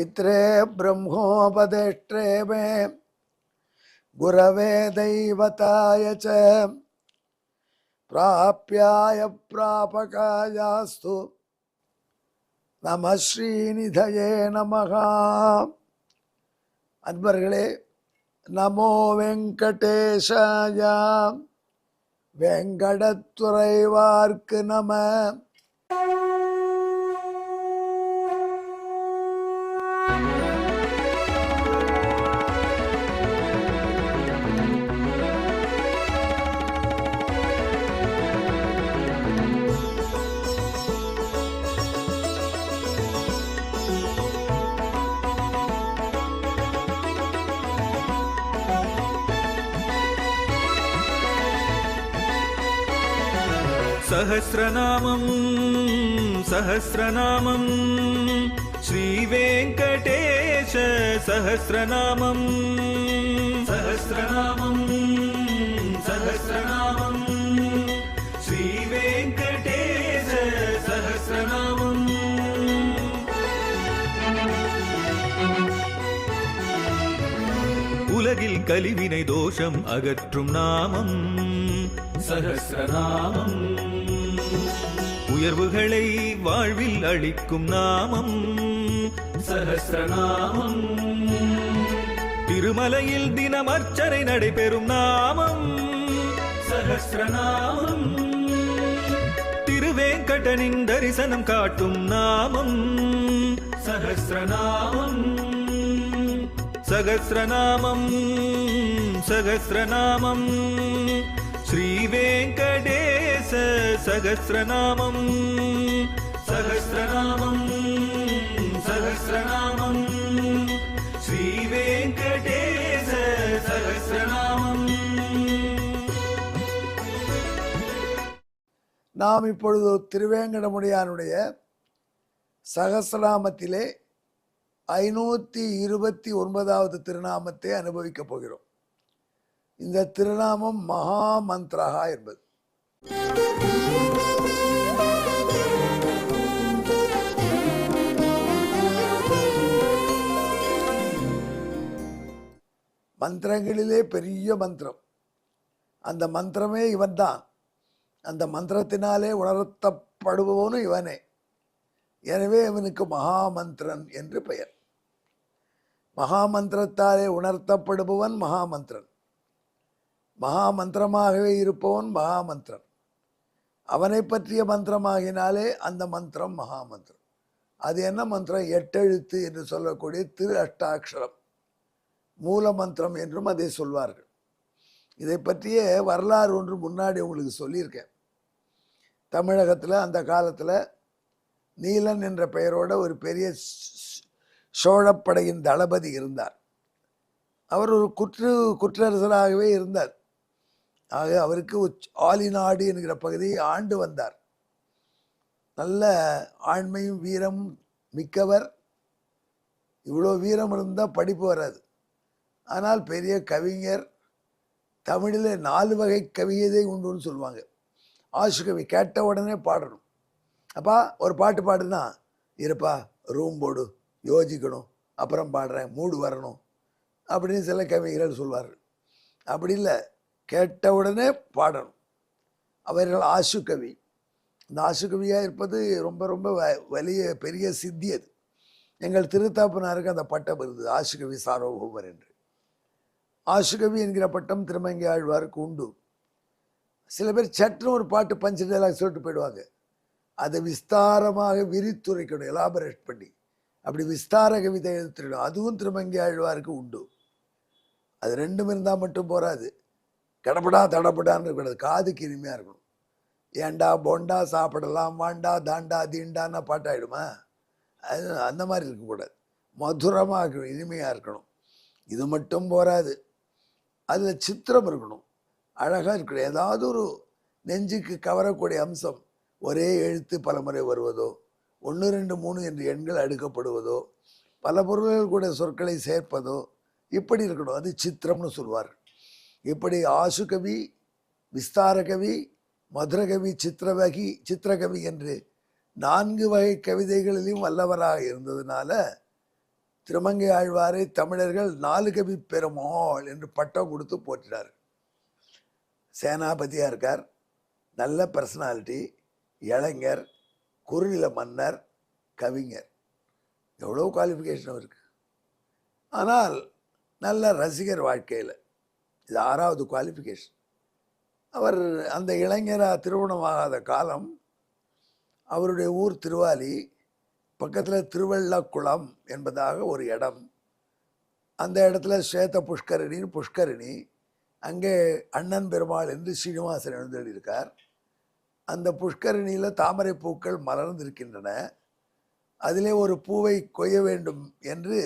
पित्रे ब्रह्मोपदेष्ट्रे मे गुरवे दैवताय च प्राप्याय प्रापकायास्तु नमः श्रीनिधये नमः. அன்பர்களே, நமோ வெங்கடேஷாய வெங்கடத்துறைவார்க்கு நம. सहस्रनामं सहस्रनामं श्रीवेङ्कटेश सहस्रनामं सहस्रनामं सहस्रनामं श्रीवेङ्कटेश सहस्रनामम्. உலகில் கலிவினை தோஷம் அகற்றும் நாமம் சஹஸ்ரநாமம். உயர்வுகளை வாழ்வில் அளிக்கும் நாமம் சஹஸ்ரநாமம். திருமலையில் தினம் அர்ச்சனை நடைபெறும் நாமம் சஹஸ்ரநாமம். திருவேங்கடனின் தரிசனம் காட்டும் நாமம் சஹஸ்ரநாமம். சகஸ்ரநாமம் சகஸ்ரநாமம் श्रीवेङ्कटेश सहस्रनामं सहस्रनामं सहस्रनामं श्रीवेङ्कटेश सहस्रनामं. நாம் இப்பொழுது திருவேங்கடமுடியானுடைய சகஸ்ரநாமத்திலே 529வது திருநாமத்தை அனுபவிக்கப் போகிறோம். இந்த திருநாமம் மகா மந்திரா என்பது. மந்திரங்களிலே பெரிய மந்திரம். அந்த மந்திரமே இவன் தான். அந்த மந்திரத்தினாலே உணர்த்தப்படுபவனும் இவனே. எனவே இவனுக்கு மகாமந்திரன் என்று பெயர். மகாமந்திரத்தாலே உணர்த்தப்படுபவன் மகாமந்திரன். மகாமந்திரமாகவே இருப்பவன் மகாமந்திரன். அவனை பற்றிய மந்திரமாகினாலே அந்த மந்திரம் மகாமந்திரம். அது என்ன மந்திரம்? 8 எழுத்து என்று சொல்லக்கூடிய திரு அஷ்டாட்சரம் மூல மந்திரம் என்றும் அதை சொல்வார்கள். இதை பற்றிய வரலாறு ஒன்று முன்னாடி உங்களுக்கு சொல்லியிருக்கேன். தமிழகத்தில் அந்த காலத்தில் நீலன் என்ற பெயரோட ஒரு பெரிய சோழப்படையின் தளபதி இருந்தார். அவர் ஒரு குற்றரசராகவே இருந்தார். ஆக அவருக்கு ஆலிநாடு என்கிற பகுதியை ஆண்டு வந்தார். நல்ல ஆண்மையும் வீரம் மிக்கவர். இவ்வளோ வீரம் இருந்தால் படிப்பு வராது. ஆனால் பெரிய கவிஞர். தமிழில் 4 வகை கவிதை உண்டுன்னு சொல்லுவாங்க. ஆசு கவி கேட்ட உடனே பாடணும். அப்பா ஒரு பாட்டு பாடுனா, இருப்பா ரூம் போடு, யோசிக்கணும், அப்புறம் பாடுறேன், மூடு வரணும் அப்படின்னு சில கவிகள் சொல்வார்கள். அப்படி இல்லை, கேட்ட உடனே பாடணும். அவர்கள் ஆசுகவி. இந்த ஆசுகவியாக இருப்பது ரொம்ப ரொம்ப வலிய பெரிய சித்தி. அது எங்கள் திருத்தாப்பனாருக்கு அந்த பட்டம் இருந்தது, ஆசுகவி சார்வபௌமர் என்று. ஆசுகவி என்கிற பட்டம் திருமங்கை ஆழ்வாருக்கு உண்டு. சில பேர் சட்டுன்னு ஒரு பாட்டு பஞ்சு டைலாக் சொல்லிட்டு போயிடுவாங்க. அதை விஸ்தாரமாக விரித்துரைக்கணும், எலாபரேட் பண்ணி. அப்படி விஸ்தார கவிதை எழுத்துடணும். அதுவும் திருமங்கை ஆழ்வாருக்கு உண்டு. அது ரெண்டும் இருந்தால் மட்டும் போராது. கடப்படா தடப்படான்னு இருக்கக்கூடாது. காதுக்கு இனிமையாக இருக்கணும். ஏண்டா போண்டா சாப்பிடலாம் வாண்டா தாண்டா தீண்டான்னா பாட்டாயிடுமா? அது அந்த மாதிரி இருக்கக்கூடாது. மதுரமாக இருக்கணும், இனிமையாக இருக்கணும். இது மட்டும் போராது, அதில் சித்திரம் இருக்கணும், அழகாக இருக்கணும். ஏதாவது ஒரு நெஞ்சுக்கு கவரக்கூடிய அம்சம். ஒரே எழுத்து பல முறை வருவதோ, 1 2 3 என்று எண்கள் அடுக்கப்படுவதோ, பல பொருள்கள் கூட சொற்களை சேர்ப்பதோ, இப்படி இருக்கணும். அது சித்திரம்னு சொல்வார். இப்படி ஆசுகவி, விஸ்தாரகவி, மதுரகவி, சித்திரகவி என்று 4 வகை கவிதைகளிலும் வல்லவராக இருந்ததுனால திருமங்கை ஆழ்வாரை தமிழர்கள் 4 கவி பெருமாள் என்று பட்டம் கொடுத்து போற்றினார். சேனாபதியாக இருக்கார், நல்ல பர்சனாலிட்டி, இளைஞர், குறுநில மன்னர், கவிஞர், எவ்வளோ குவாலிஃபிகேஷன் இருக்கு. ஆனால் நல்ல ரசிகர் வாழ்க்கையில் இது 6வது குவாலிஃபிகேஷன். அவர் அந்த இளைஞராக திருமணமாகாத காலம் அவருடைய ஊர் திருவாலி, பக்கத்தில் திருவள்ளக்குளம் என்பதாக ஒரு இடம். அந்த இடத்துல ஸ்வேத புஷ்கரிணி, அங்கே அண்ணன் பெருமாள் என்று ஸ்ரீனிவாசன் எழுந்தெழுதியிருக்கார். அந்த புஷ்கரிணியில் தாமரை பூக்கள் மலர்ந்திருக்கின்றன. அதிலே ஒரு பூவை கொய்ய வேண்டும் என்று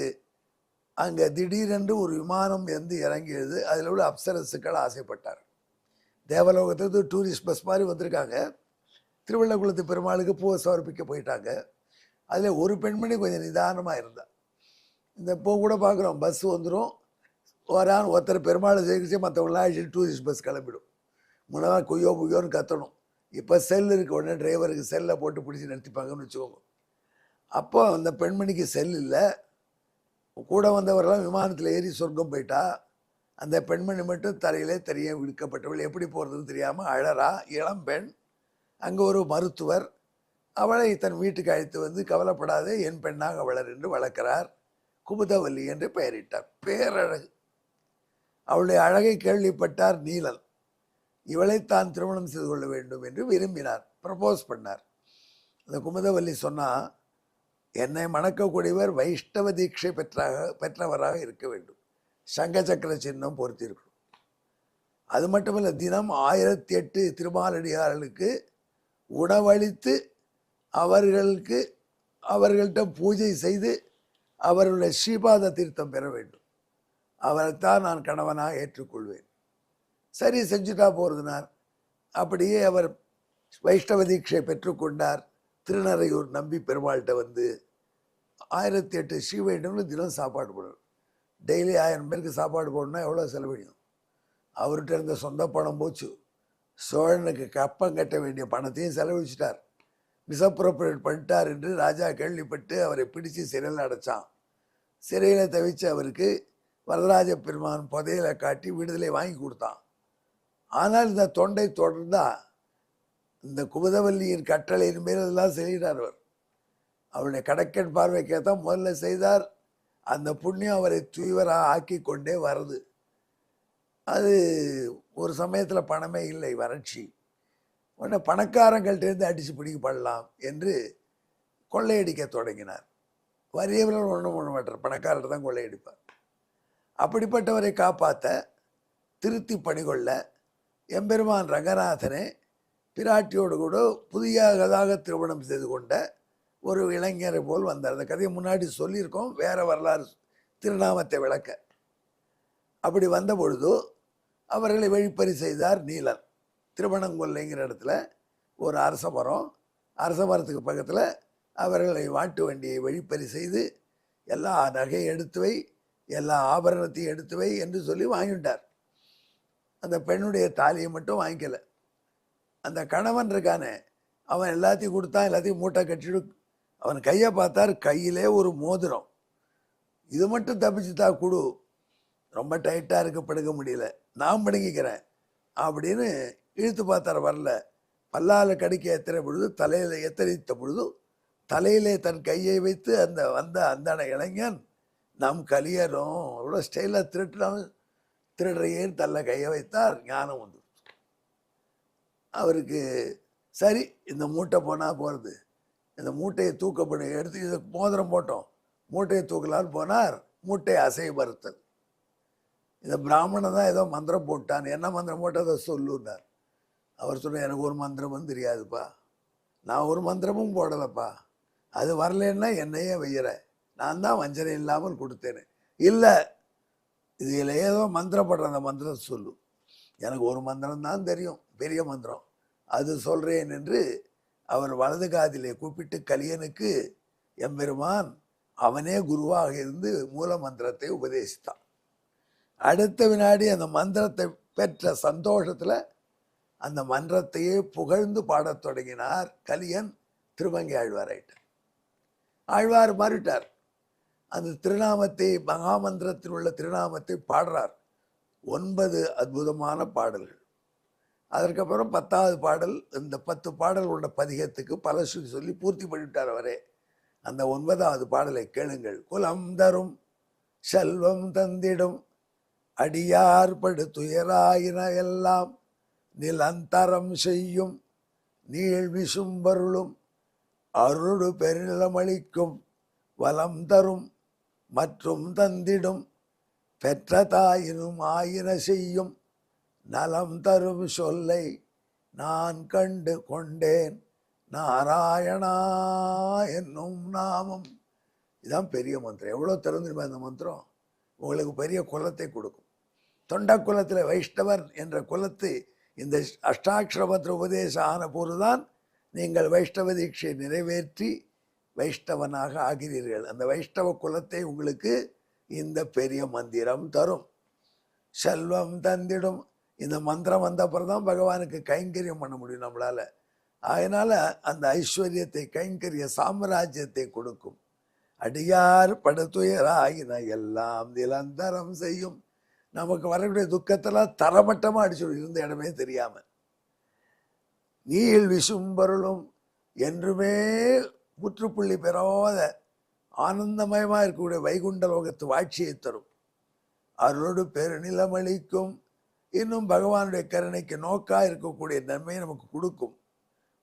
அங்கே திடீரென்று ஒரு விமானம் வந்து இறங்கியது. அதில் உள்ள அப்சரசுக்கள் ஆசைப்பட்டார். தேவலோகத்துக்கு டூரிஸ்ட் பஸ் மாதிரி வந்திருக்காங்க. திருவள்ளக்குளத்து பெருமாளுக்கு பூவை சமர்ப்பிக்க போயிட்டாங்க. அதில் ஒரு பெண்மணி கொஞ்சம் நிதானமாக இருந்தாள். இந்த பூ கூட பார்க்குறோம், பஸ் வந்துடும், ஒருத்தர் பெருமாளை சேகரித்து மற்றவங்களாம் ஆகிட்டு டூரிஸ்ட் பஸ் கிளம்பிடும். முன்னதாக கொய்யோன்னு கத்தணும். இப்போ செல் இருக்க உடனே டிரைவருக்கு செல்லை போட்டு பிடிச்சி நிறுத்திப்பாங்கன்னு வச்சுக்கோங்க. அப்போ அந்த பெண்மணிக்கு செல் இல்லை. கூட வந்தவரெல்லாம் விமானத்தில் ஏறி சொர்க்கம் போயிட்டா. அந்த பெண்மணி மட்டும் தரையிலே தெரிய விடுக்கப்பட்டவள். எப்படி போகிறதுன்னு தெரியாமல் அழறா. இளம் பெண். அங்கே ஒரு மருத்துவர் அவளை தன் வீட்டுக்கு அழைத்து வந்து, கவலைப்படாதே, என் பெண்ணாக வளர் என்று வளர்க்கிறார். குமுதவல்லி என்று பெயரிட்டார். பேரழகு. அவளுடைய அழகை கேள்விப்பட்டார் நீலன். இவளை தான் திருமணம் செய்து கொள்ள வேண்டும் என்று விரும்பினார், ப்ரப்போஸ் பண்ணார். அந்த குமுதவல்லி சொன்னால், என்னை மணக்கக்கூடியவர் வைஷ்ணவ தீட்சை பெற்றவராக இருக்க வேண்டும், சங்க சக்கர சின்னம் பொருத்தியிருக்கணும். அது மட்டுமல்ல, தினம் 1008 திருமாலடியார்களுக்கு உணவளித்து அவர்கள்ட்ட பூஜை செய்து அவர்களுடைய ஸ்ரீபாத தீர்த்தம் பெற வேண்டும். அவரைத்தான் நான் கணவனாக ஏற்றுக்கொள்வேன். சரி, செஞ்சுட்டா போகிறதுனார். அப்படியே அவர் வைஷ்ணவ தீட்சை பெற்றுக்கொண்டார். திருநறையூர் நம்பி பெருமாள்கிட்ட வந்து 1008 ஸ்ரீவைண்டம்னு தினம் சாப்பாடு போடணும். டெய்லி 1000 பேருக்கு சாப்பாடு போடணும்னா எவ்வளோ செலவழியும்? அவர்கிட்ட இருந்த சொந்த பணம் போச்சு. சோழனுக்கு கப்பம் கட்ட வேண்டிய பணத்தையும் செலவழிச்சிட்டார். மிஸ்அப்ரோப்ரியேட் பண்ணிட்டார் என்று ராஜா கேள்விப்பட்டு அவரை பிடிச்சு சிறையில் அடைச்சான். சிறையில் தவிச்சு அவருக்கு வரதராஜ பெருமான் புதையலை காட்டி விடுதலை வாங்கி கொடுத்தான். ஆனால் இந்த தொண்டை தொடர்ந்தா இந்த குமுதவல்லியின் கட்டளையின் மேல் எல்லாம் செய்கிறார். அவர் அவருடைய கடற்கண் பார்வைக்கேத்தான் முதல்ல செய்தார். அந்த புண்ணியம் அவரை தூய்வராக ஆக்கி கொண்டே வருது. அது ஒரு சமயத்தில் பணமே இல்லை, வறட்சி. உடனே பணக்காரங்கள்டேருந்து அடித்து பிடிக்கப்படலாம் என்று கொள்ளையடிக்க தொடங்கினார். வறியவர்கள் ஒன்றும் பண்ண மாட்டார், பணக்காரர் தான் கொள்ளையடிப்பார். அப்படிப்பட்டவரை காப்பாற்ற, திருத்தி பணிகொள்ள எம்பெருமான் ரங்கநாதனே பிராட்டியோடு கூட புதியதாக திருமணம் செய்து கொண்ட ஒரு இளைஞரை போல் வந்தார். அந்த கதையை முன்னாடி சொல்லியிருக்கோம், வேற வரலாறு திருநாமத்தை விளக்க. அப்படி வந்த பொழுது அவர்களை வழிப்பறி செய்தார் நீலன். திருமணங்கொல்லைங்கிற இடத்துல ஒரு அரச மரத்துக்கு பக்கத்தில் அவர்களை மாட்டு வண்டியை வழிப்பறி செய்து எல்லா நகையை எடுத்து வை, எல்லா ஆபரணத்தையும் எடுத்து வை என்று சொல்லி வாங்கிட்டார். அந்த பெண்ணுடைய தாலியை மட்டும் வாங்கிக்கல. அந்த கணவன் இருக்கானே, அவன் எல்லாத்தையும் கொடுத்தான், எல்லாத்தையும் மூட்டை கட்டிட்டு அவன் கையை பார்த்தார், கையிலே ஒரு மோதிரம். இது மட்டும் தப்பிச்சுதா கொடு, ரொம்ப டைட்டாக இருக்க, படுக்க முடியல, நான் படுங்கிக்கிறேன் அப்படின்னு இழுத்து பார்த்தார். வரல. பல்லால் கடிக்க எத்தனை பொழுது தலையில் எத்தனைத்த பொழுது தலையிலே தன் கையை வைத்து அந்த இளைஞன், நம் கலியரும் அவ்வளோ ஸ்டைலாக திருடுறையேன்னு தள்ள கையை வைத்தார். ஞானம் வந்து அவருக்கு, சரி இந்த மூட்டை போனால் போகிறது, இந்த மூட்டையை தூக்கப்படும், எடுத்து இதை மோதிரம் போட்டோம், மூட்டையை தூக்கலான்னு போனார். மூட்டையை அசை மறுத்தல். இந்த பிராமணன் தான் ஏதோ மந்திரம் போட்டான், என்ன மந்திரம் போட்டால் அதை சொல்லுன்னார். அவர் சொன்னார், எனக்கு ஒரு மந்திரமும் தெரியாதுப்பா, நான் ஒரு மந்திரமும் போடலைப்பா, அது வரலன்னா என்னையே வையிற, நான் தான் வஞ்சனை இல்லாமல் கொடுத்தேனே. இல்லை, இதில் ஏதோ மந்திரப்படுற அந்த மந்திரம் சொல்லு, எனக்கு ஒரு மந்திரம் தான் தெரியும், பெரிய மந்திரம், அது சொல்கிறேன் என்று அவர் வலது காதிலே கூப்பிட்டு கலியனுக்கு எம்பெருமான் அவனே குருவாக இருந்து மூல மந்திரத்தை உபதேசித்தான். அடுத்த வினாடி அந்த மந்திரத்தை பெற்ற சந்தோஷத்தில் அந்த மந்திரத்தையே புகழ்ந்து பாடத் தொடங்கினார் கலியன். திருமங்கை ஆழ்வாராயிட்டார். ஆழ்வார் மாறிட்டார். அந்த திருநாமத்தை, மகாமந்திரத்தில் உள்ள திருநாமத்தை பாடுறார். 9 அற்புதமான பாடல்கள். அதற்கப்புறம் 10வது பாடல், இந்த 10 பாடல் உள்ள பதிகத்துக்கு பலஸ்ருதி சொல்லி பூர்த்தி பண்ணிவிட்டார் அவரே. அந்த 9வது பாடலை கேளுங்கள். குலம் தரும் செல்வம் தந்திடும் அடியார் படுத்துயராயின எல்லாம் நிலந்தரம் செய்யும் நீள் விசும்பருளும் அருடு பெருநிலமளிக்கும் வலம் தரும் மற்றும் தந்திடும் பெற்ற தாயினும் ஆயின செய்யும் நலம் தரும் சொல்லை நான் கண்டு கொண்டேன் நாராயணா என்னும் நாமம். இதுதான் பெரிய மந்திரம். எவ்வளோ திறந்துருமா இந்த மந்திரம்? உங்களுக்கு பெரிய குலத்தை கொடுக்கும். தொண்ட குலத்தில் வைஷ்ணவர் என்ற குலத்தை இந்த அஷ்டாட்சர மந்திர உபதேசம் ஆன போதுதான் நீங்கள் வைஷ்ணவ தீட்சை நிறைவேற்றி வைஷ்ணவனாக ஆகிறீர்கள். அந்த வைஷ்ணவ குலத்தை உங்களுக்கு இந்த பெரிய மந்திரம் தரும். செல்வம் தந்திடும். இந்த மந்திரம் வந்த அப்புறம் தான் பகவானுக்கு கைங்கரியம் பண்ண முடியும் நம்மளால. அதனால அந்த ஐஸ்வர்யத்தை, கைங்கரிய சாம்ராஜ்யத்தை கொடுக்கும். அடியார் படுத்துயராயின எல்லாம் நிலந்தரம் செய்யும். நமக்கு வரக்கூடிய துக்கத்தெல்லாம் தரமட்டமாக அடிச்சுடும், இருந்த இடமே தெரியாம. நீள் விசும்பருளும், என்றுமே முற்றுப்புள்ளி பெறாத ஆனந்தமயமாக இருக்கக்கூடிய வைகுண்ட லோகத்து வாழ்ச்சியை தரும். அருளோடு பெருநிலமளிக்கும். இன்னும் பகவானுடைய கருணைக்கு நோக்கா இருக்கக்கூடிய நன்மையை நமக்கு கொடுக்கும்.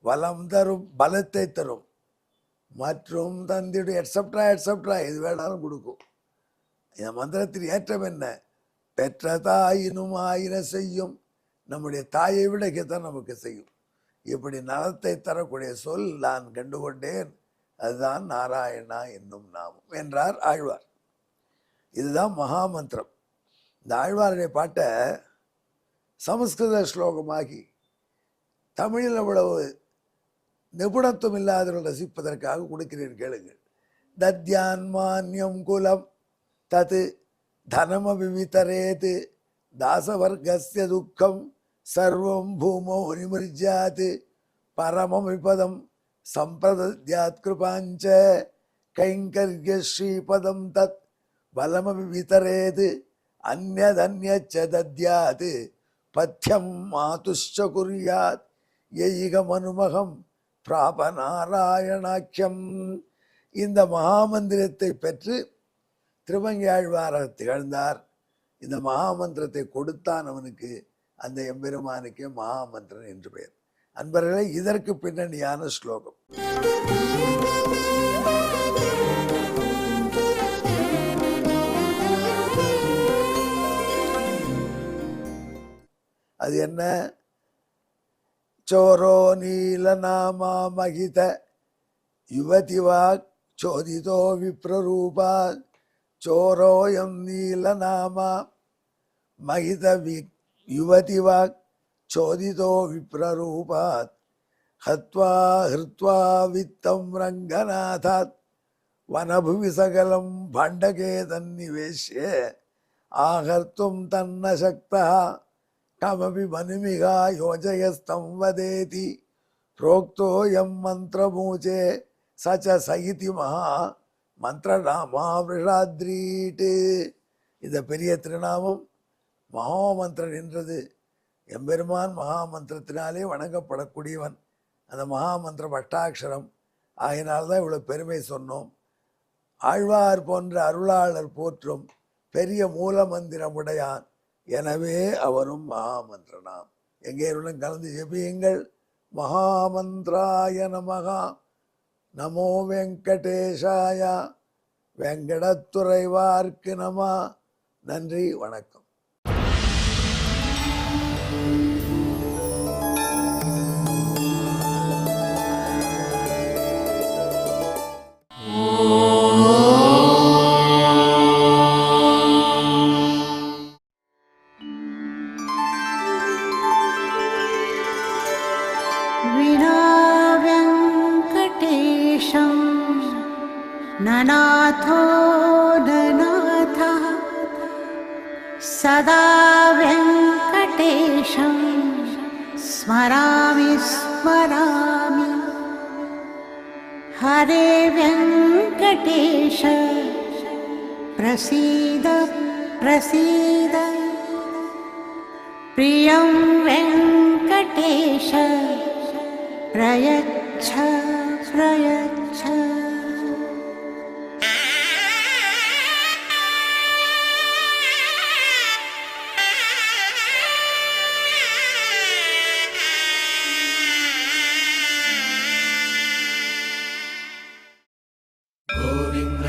வலம் தரும், பலத்தை தரும். மற்றும் தந்திடு எட்ஸப்ட்ரா எது வேணாலும் கொடுக்கும். இந்த மந்திரத்தின் ஏற்றம் என்ன? பெற்ற தாயினும் ஆயின செய்யும். நம்முடைய தாயை விட தான் நமக்கு செய்யும். இப்படி நலத்தை தரக்கூடிய சொல் நான் கண்டுகொண்டேன், அதுதான் நாராயணா என்னும் நாமம் என்றார் ஆழ்வார். இதுதான் மகாமந்திரம். இந்த ஆழ்வாருடைய பாட்டை சமஸ்கிருத ஸ்லோகமாகி தமிழில் அவ்வளவு நிபுணத்துவம் இல்லாதவர்கள் ரசிப்பதற்காக கொடுக்கிறேன், கேளுங்கள். தத்யான் மான்யம் குலம் தத் தனமபிவிதரேத் தாசவர்கஸ்ய துக்கம் சர்வம் பூமோ நிமிர்ஜாத் பரமம் விபதம் சம்பிரதத்யாத் கிருபாஞ்ச கைங்கர்ய ஸ்ரீபதம் தத் பலமபிவிதரேத் அந்யதன்யச்ச தத்யாத் பத்யம் மாதுஷ்ச குர்யாத் யைக மனுமகம் பிராப நாராயணாக்கியம். இந்த மகாமந்திரத்தை பெற்று திருமங்கையாழ்வாராக திகழ்ந்தார். இந்த மகாமந்திரத்தை கொடுத்தான் அவனுக்கு, அந்த எம்பெருமானுக்கே மகாமந்திரன் என்று பெயர். அன்பர்களே, இதற்கு பின்னணியான ஸ்லோகம். அது என்ன? சோரோ நீலநாமா மகித யுவதிவாக் சோதிதோ விப்ரரூபா சோரோயம் நீலநாமா மகித யுவதிவாக் சோதிதோ விப்ரரூபாத் ஹத்வா ஹிருத்வா வித்தம் ரங்கநாதாத் வனபுவி சகலம் பாண்டகே தன்னிவேஷ்ய ஆகர்த்தும் தன்ன சக்தா கமபி மனுமிகா யோஜயஸ்தம் வதேதி புரோக்தோயம் மந்திரமூச்சே சச்ச சகிதி மகா மந்திரநாமா விஷாத்ரீட்டு. இந்த பெரிய திருநாமம் மகாமந்திரன் என்றது. எம்பெருமான் மகாமந்திரத்தினாலே வணங்கப்படக்கூடியவன். அந்த மகாமந்திரம் அஷ்டாட்சரம். ஆகினால்தான் இவ்வளோ பெருமை சொன்னோம். ஆழ்வார் போன்ற அருளாளர் போற்றும் பெரிய மூல மந்திரமுடையான். எனவே அவரும் மகாமந்திரனாம். எங்கேயுடன் கலந்து ஜெபியுங்கள். மகாமந்திராய நமகா. நமோ வெங்கடேஷாய. வெங்கடத்துறைவார்க்கு நம. நன்றி, வணக்கம். ननाथो ननाथः सदा वेङ्कटेशं स्मरामि स्मरामि। हरे वेङ्कटेश प्रसीद प्रसीद प्रियं वेङ्कटेश प्रयच्छ प्रयच्छ। गोविन्द